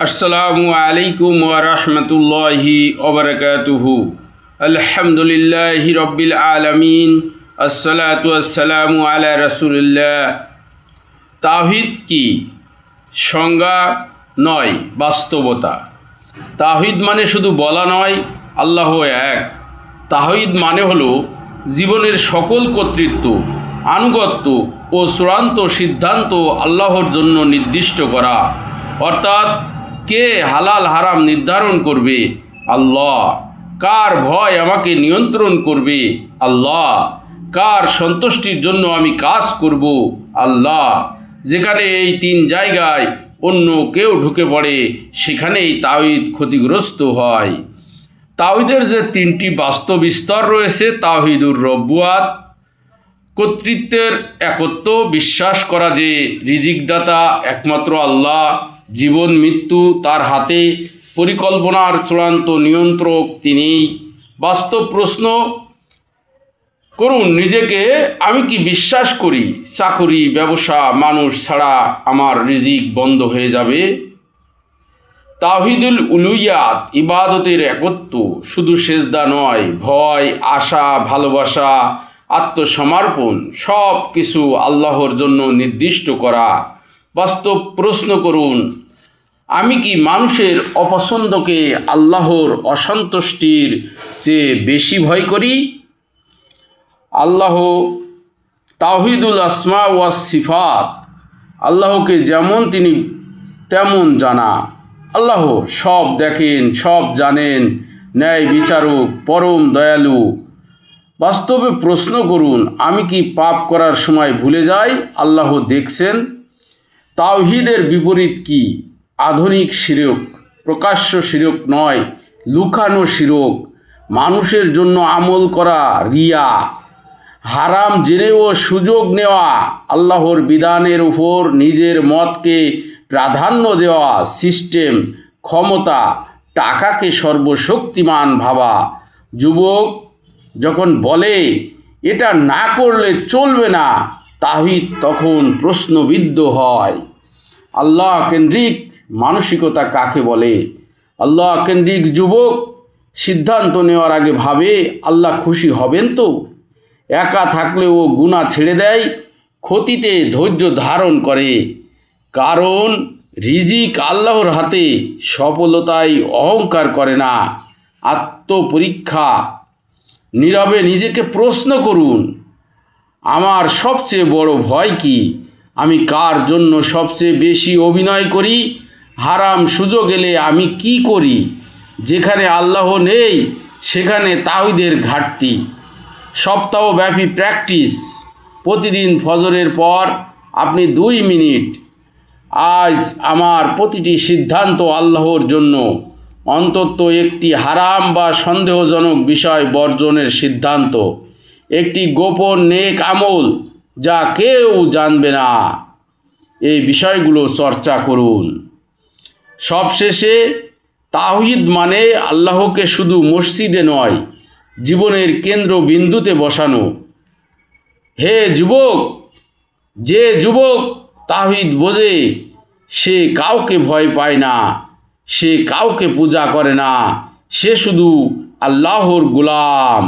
আসসালামু আলাইকুম ওয়া রাহমাতুল্লাহি ওয়া বারাকাতুহু। আলহামদুলিল্লাহি রাব্বিল আলামিন, আসসালাতু ওয়াসসালামু আলা রাসূলিল্লাহ। তাওহীদ কি? সংজ্ঞা নয়, বাস্তবতা। তাওহীদ মানে শুধু বলা নয় আল্লাহ এক। তাওহীদ মানে হলো জীবনের সকল কর্তৃত্ব, আনুগত্য ও চূড়ান্ত সিদ্ধান্ত আল্লাহর জন্য নির্দিষ্ট করা। অর্থাৎ কে হালাল হারাম নির্ধারণ করবে? আল্লাহ। কার ভয় আমাকে নিয়ন্ত্রণ করবে? আল্লাহ। কার সন্তুষ্টির জন্য আমি কাজ করব? আল্লাহ। যেখানে এই তিন জায়গায় অন্য কেউ ঢুকে পড়ে সেখানেই তাওহীদ ক্ষতিগ্রস্ত হয়। তাওহীদের যে তিনটি বাস্তব স্তর রয়েছে: তাওহীদুর রব্বুয়াত, কর্তৃত্বের একত্ব, বিশ্বাস করা যে রিজিকদাতা একমাত্র আল্লাহ, জীবন মৃত্যু তার হাতে, পরিকল্পনার চূড়ান্ত নিয়ন্ত্রক তিনিই। বাস্তব প্রশ্ন করুন নিজেকে, আমি কি বিশ্বাস করি চাকুরি, ব্যবসা, মানুষ ছাড়া আমার রিজিক বন্ধ হয়ে যাবে? তাওহীদুল উলুহিয়াত, ইবাদতের একত্ব, শুধু সেজদা নয়, ভয়, আশা, ভালোবাসা, আত্মসমর্পণ, সব কিছু আল্লাহর জন্য নির্দিষ্ট করা। বাস্তব প্রশ্ন করুন, আমি কি মানুষের অপছন্দকে আল্লাহর অসন্তুষ্টির চেয়ে বেশি ভয় করি? আল্লাহ। তাওহীদুল আসমা ওয়া সিফাত, আল্লাহকে যেমন তিনি তেমন জানা। আল্লাহ সব দেখেন, সব জানেন, ন্যায় বিচারক, পরম দয়ালু। বাস্তবে প্রশ্ন করুন, আমি কি পাপ করার সময় ভুলে যাই আল্লাহ দেখছেন? তাওহীদের বিপরীত কি? আধুনিক শিরক, প্রকাশ্য শিরক নয়, লুকানো শিরক। মানুষের জন্য আমল করা, রিয়া। হারাম জেনেও সুযোগ নেওয়া, আল্লাহর বিধানের উপর নিজের মতকে প্রাধান্য দেওয়া, সিস্টেম, ক্ষমতা, টাকাকে সর্বশক্তিমান ভাবা। যুবক যখন বলে এটা না করলে চলবে না, তাওহীদ তখন প্রশ্নবিদ্ধ হয়। আল্লাহ কেন্দ্রিক মানসিকতা কাকে বলে? আল্লাহ কেন্দ্রিক যুবক সিদ্ধান্ত নেওয়ার আগে ভাবে, আল্লাহ খুশি হবেন তো? একা থাকলেও গুনাহ ছেড়ে দেয়, ক্ষতিতে ধৈর্য ধারণ করে। কারণ রিজিক আল্লাহর হাতে। সফলতায় অহংকার করে না, আত্মপরীক্ষা। নীরবে নিজেকে প্রশ্ন করুন, আমার সবচেয়ে বড় ভয় কি? আমি কার জন্য সবচেয়ে বেশি অভিনয় করি? হারাম সুযোগ এলে আমি কি করি? যেখানে আল্লাহ নেই সেখানে তাওহীদের ঘাটতি। সপ্তাহব্যাপী প্র্যাকটিস। প্রতিদিন ফজরের পর আপনি 2 মিনিট, আজ আমার প্রতিটি সিদ্ধান্ত আল্লাহর জন্য। অন্তত একটি হারাম বা সন্দেহজনক বিষয় বর্জনের সিদ্ধান্ত, একটি গোপন নেক আমল যা কেউ জানবে না, এই বিষয়গুলো চর্চা করুন। সবশেষে, তাওহীদ মানে আল্লাহকে শুধু মসজিদে নয়, জীবনের কেন্দ্রবিন্দুতে বসানো। হে যুবক, যে যুবক তাওহীদ বোঝে সে কাউকে ভয় পায় না, সে কাউকে পূজা করে না, সে শুধু আল্লাহর গোলাম।